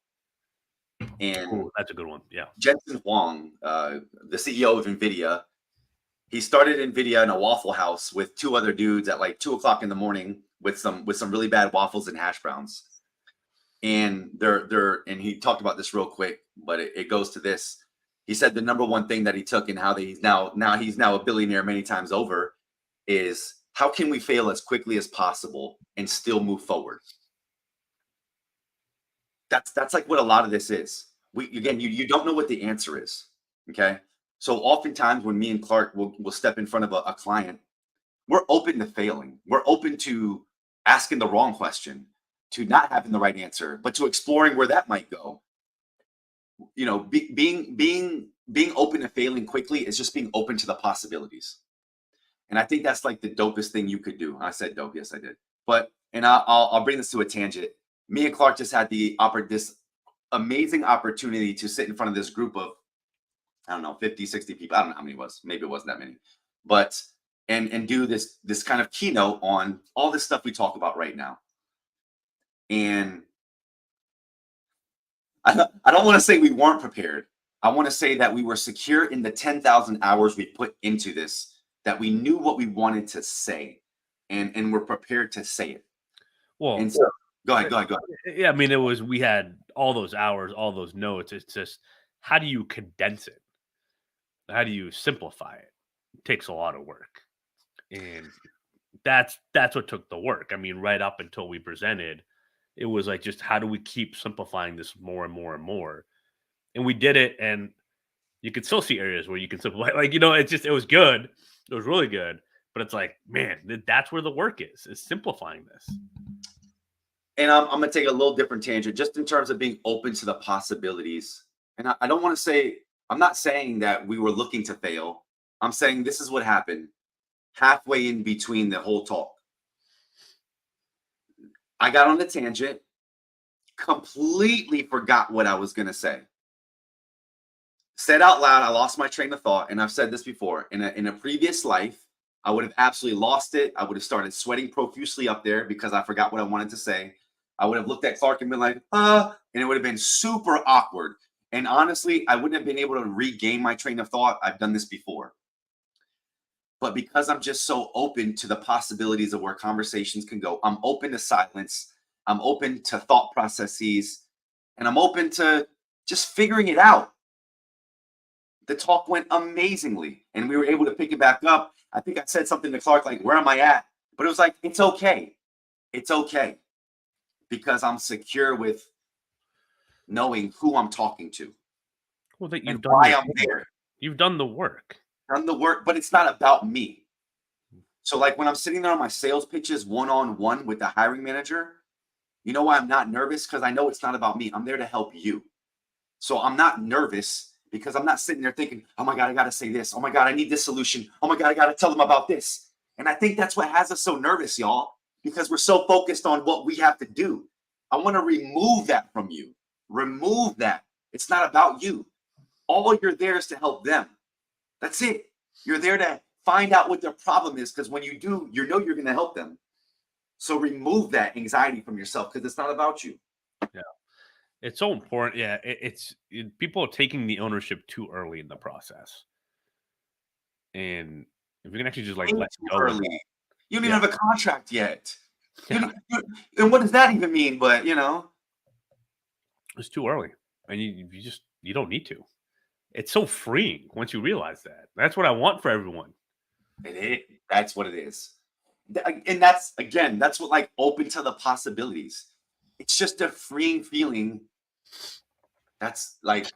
And Oh, that's a good one. Yeah. Jensen Huang, the CEO of NVIDIA, he started NVIDIA in a Waffle House with two other dudes at like 2 o'clock in the morning with some really bad waffles and hash browns. And and he talked about this real quick, but it goes to this. He said the number one thing that he took and how he's now a billionaire many times over is how can we fail as quickly as possible and still move forward? That's like what a lot of this is. You don't know what the answer is. Okay. So oftentimes when me and Clark will step in front of a client, we're open to failing. We're open to asking the wrong question, to not having the right answer, but to exploring where that might go. You know, being open to failing quickly is just being open to the possibilities. And I think that's like the dopest thing you could do. I said dope, yes, I did. But and I'll bring this to a tangent. Me and Clark just had this amazing opportunity to sit in front of this group of, I don't know, 50, 60 people. I don't know how many it was. Maybe it wasn't that many. But and do this kind of keynote on all this stuff we talk about right now. And I don't want to say we weren't prepared. I want to say that we were secure in the 10,000 hours we put into this, that we knew what we wanted to say and we're prepared to say it. Well, And so, go ahead. yeah, I mean, we had all those hours, all those notes. It's just, how do you condense it? How do you simplify it? It takes a lot of work. And that's what took the work. I mean, right up until we presented, it was like, just how do we keep simplifying this more and more and more? And we did it, and you could still see areas where you can simplify. Like, it was good. It was really good. But it's like, man, that's where the work is simplifying this. And I'm going to take a little different tangent just in terms of being open to the possibilities. And I don't want to say, I'm not saying that we were looking to fail. I'm saying this is what happened halfway in between the whole talk. I got on the tangent, completely forgot what I was going to say. Said out loud, I lost my train of thought. And I've said this before, in a previous life, I would have absolutely lost it. I would have started sweating profusely up there because I forgot what I wanted to say. I would have looked at Clark and been like, and it would have been super awkward. And honestly, I wouldn't have been able to regain my train of thought. I've done this before. But because I'm just so open to the possibilities of where conversations can go, I'm open to silence. I'm open to thought processes. And I'm open to just figuring it out. The talk went amazingly. And we were able to pick it back up. I think I said something to Clark like, where am I at? But it was like, it's okay. It's okay. Because I'm secure with knowing who I'm talking to. Well, that and why I'm there. You've done the work. Done the work, but it's not about me. So like when I'm sitting there on my sales pitches one-on-one with the hiring manager, you know why I'm not nervous? Because I know it's not about me. I'm there to help you. So I'm not nervous because I'm not sitting there thinking, oh my God, I got to say this. Oh my God, I need this solution. Oh my God, I got to tell them about this. And I think that's what has us so nervous, y'all, because we're so focused on what we have to do. I want to remove that from you. Remove that. It's not about you. All you're there is to help them. That's it. You're there to find out what their problem is, because when you do, you know you're going to help them. So remove that anxiety from yourself because it's not about you. Yeah. It's so important. Yeah. People are taking the ownership too early in the process. And if you can actually just like let Too go. early. You don't even have a contract yet. And what does that even mean? But it's too early. And you don't need to. It's so freeing once you realize that. That's what I want for everyone. That's what it is. And that's what like open to the possibilities. It's just a freeing feeling. That's like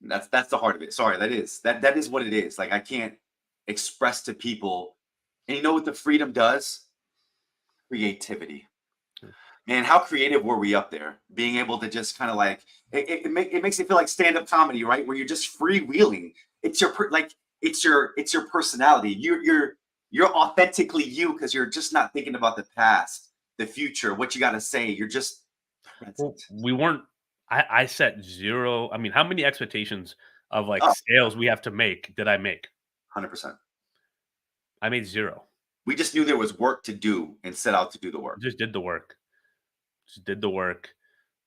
that's the heart of it. Sorry, that is what it is. Like I can't express to people. And you know what the freedom does? Creativity. Man, how creative were we up there? Being able to just kind of like it makes it feel like stand-up comedy, right? Where you're just freewheeling. It's your personality. You're authentically you because you're just not thinking about the past, the future, what you got to say. You're just present. Well, we weren't. I set zero. I mean, how many expectations of like sales we have to make did I make? 100%. I made zero. We just knew there was work to do and set out to do the work. Just did the work. Just did the work.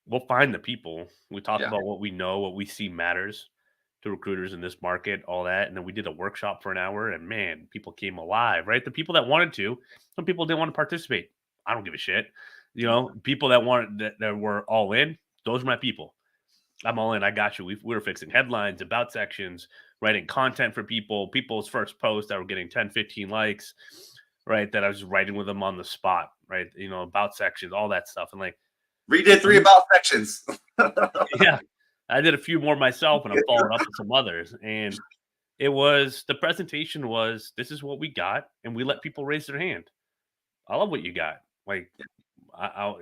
We'll find the people. We talk Yeah. about what we know, what we see matters to recruiters in this market, all that. And then we did a workshop for an hour, and man, people came alive, right? The people that wanted to, some people didn't want to participate. I don't give a shit. You know, people that wanted that were all in, those are my people. I'm all in. I got you. We were fixing headlines, about sections, writing content for people, people's first posts that were getting 10, 15 likes, right? That I was writing with them on the spot, right? You know, about sections, all that stuff. And like, Redid 3 about sections. yeah, I did a few more myself, and I'm following up with some others. And it was the presentation was this is what we got, and we let people raise their hand. I love what you got. Like,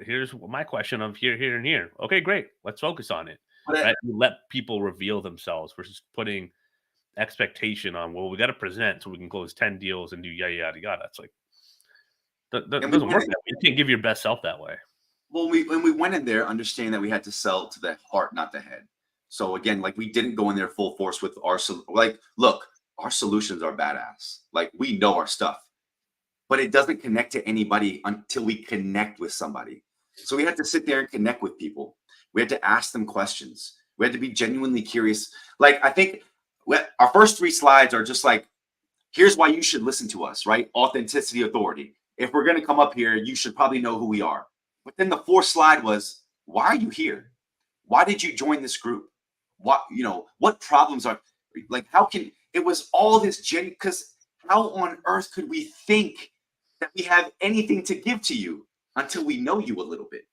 here's my question of here, here, and here. Okay, great. Let's focus on it. Right? We let people reveal themselves versus putting expectation on. Well, we got to present so we can close 10 deals and do yada yada yada. It's like that doesn't work that way. You can't give your best self that way. Well, when we went in there, understanding that we had to sell to the heart, not the head. So again, like we didn't go in there full force with our like, look, our solutions are badass. Like we know our stuff, but it doesn't connect to anybody until we connect with somebody. So we had to sit there and connect with people. We had to ask them questions. We had to be genuinely curious. Like I think our first 3 slides are just like, here's why you should listen to us, right? Authenticity, authority. If we're going to come up here, you should probably know who we are. But then the 4th slide was, why are you here? Why did you join this group? What problems are like, how can it was all this because how on earth could we think that we have anything to give to you until we know you a little bit?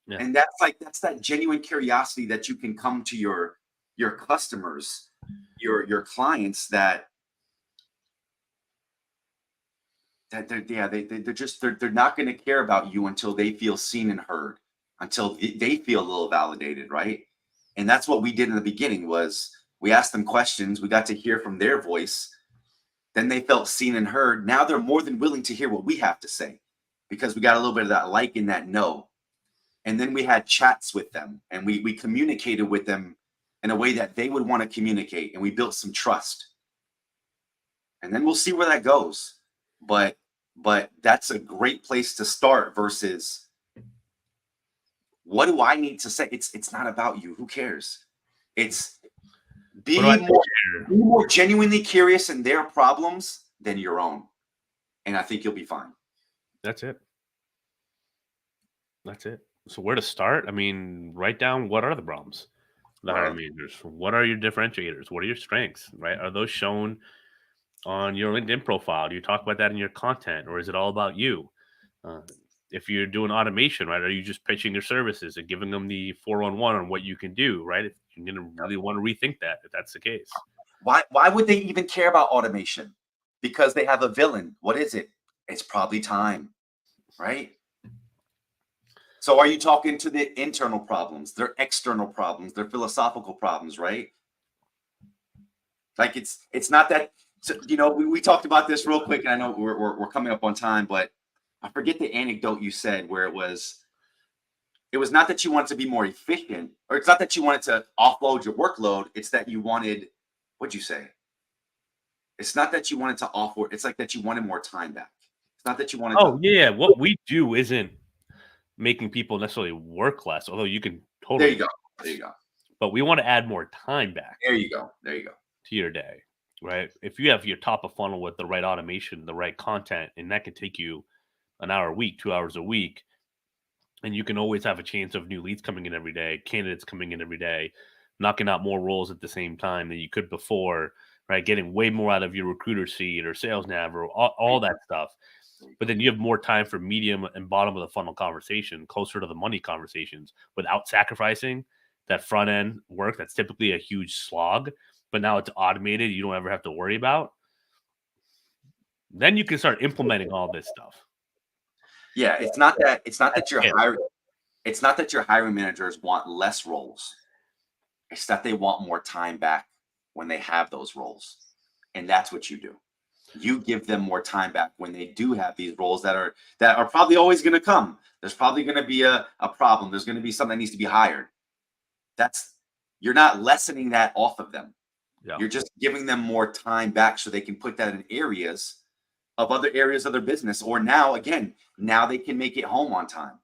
Yeah. And that's that genuine curiosity that you can come to your customers, your clients that they're not going to care about you until they feel seen and heard, until they feel a little validated, right? And that's what we did in the beginning was we asked them questions, we got to hear from their voice, then they felt seen and heard. Now they're more than willing to hear what we have to say because we got a little bit of that like and that no. And then we had chats with them and we communicated with them in a way that they would want to communicate, and we built some trust. And then we'll see where that goes. But that's a great place to start versus what do I need to say? It's not about you. Who cares? It's be more genuinely curious in their problems than your own. And I think you'll be fine. That's it. That's it. So where to start? I mean, write down what are the problems, the hiring managers. What are your differentiators? What are your strengths? Right? Are those shown on your LinkedIn profile? Do you talk about that in your content, or is it all about you? If you're doing automation, right, are you just pitching your services and giving them the 411 on what you can do, right? If you're going to really want to rethink that, if that's the case. Why would they even care about automation? Because they have a villain. What is it? It's probably time, right? So are you talking to the internal problems, their external problems, their philosophical problems, right? Like it's not that. So, we talked about this real quick, and I know we're coming up on time, but I forget the anecdote you said where it was not that you wanted to be more efficient, or it's not that you wanted to offload your workload. It's that you wanted, what'd you say? It's not that you wanted to offload. It's like that you wanted more time back. It's not that you wanted. Yeah. What we do isn't making people necessarily work less, although you can totally. There you go. But we want to add more time back. There you go. To your day, right? If you have your top of funnel with the right automation, the right content, and that could take you an hour a week, 2 hours a week, and you can always have a chance of new leads coming in every day, candidates coming in every day, knocking out more roles at the same time than you could before, right? Getting way more out of your recruiter seat or sales nav or all that stuff. But then you have more time for medium and bottom of the funnel conversation, closer to the money conversations, without sacrificing that front end work that's typically a huge slog, but now it's automated, you don't ever have to worry about. Then you can start implementing all this stuff. Yeah, it's not that your hiring managers want less roles. It's that they want more time back when they have those roles. And that's what you do. You give them more time back when they do have these roles that are probably always going to come. There's probably going to be a problem. There's going to be something that needs to be hired. You're not lessening that off of them. Yeah. You're just giving them more time back so they can put that in areas of other areas of their business, or now they can make it home on time,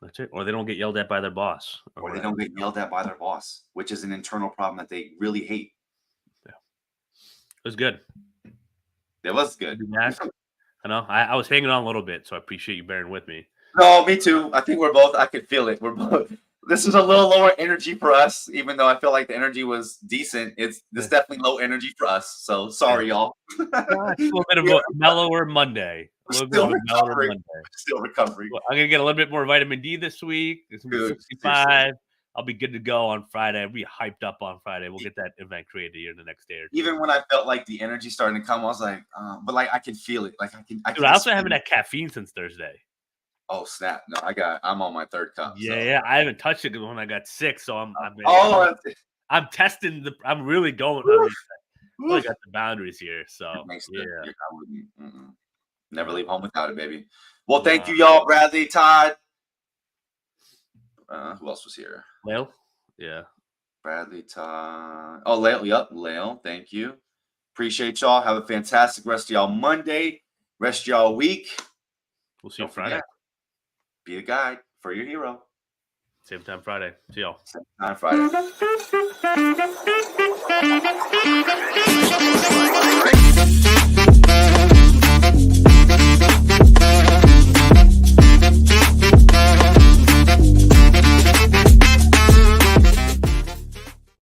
That's it. Or they don't get yelled at by their boss or or they whatever. don't get yelled at by their boss, which is an internal problem that they really hate. It was good. It was Good good. to be back. I know. I was hanging on a little bit, so I appreciate you bearing with me. No, me too. I think I could feel it. We're both. This is a little lower energy for us, even though I feel like the energy was decent. This definitely low energy for us. So sorry, y'all. It's a little bit of a mellower Monday. A little bit of a mellower Monday. Still recovering. Well, I'm gonna get a little bit more vitamin D this week. It's gonna be Good. 65. I'll be good to go on Friday. I'll be hyped up on Friday. We'll get that event created here in the next day or two. Even when I felt like the energy starting to come, I was like, but like I can feel it. Like I Dude, can I also feel haven't it. had caffeine since Thursday. Oh snap! No, I'm on my third cup. Yeah, I haven't touched it when I got sick, so I'm testing I'm really going. I mean, really got the boundaries here. So yeah. I wouldn't never leave home without it, baby. Well, thank you, y'all, Bradley, Todd. Who else was here? Lale? Yeah. Bradley, Todd. Oh, Lale. Yep, Lale. Thank you. Appreciate y'all. Have a fantastic rest of y'all Monday. Rest of y'all week. We'll see you Friday. Be a guide for your hero. Same time Friday. See y'all. Same time Friday.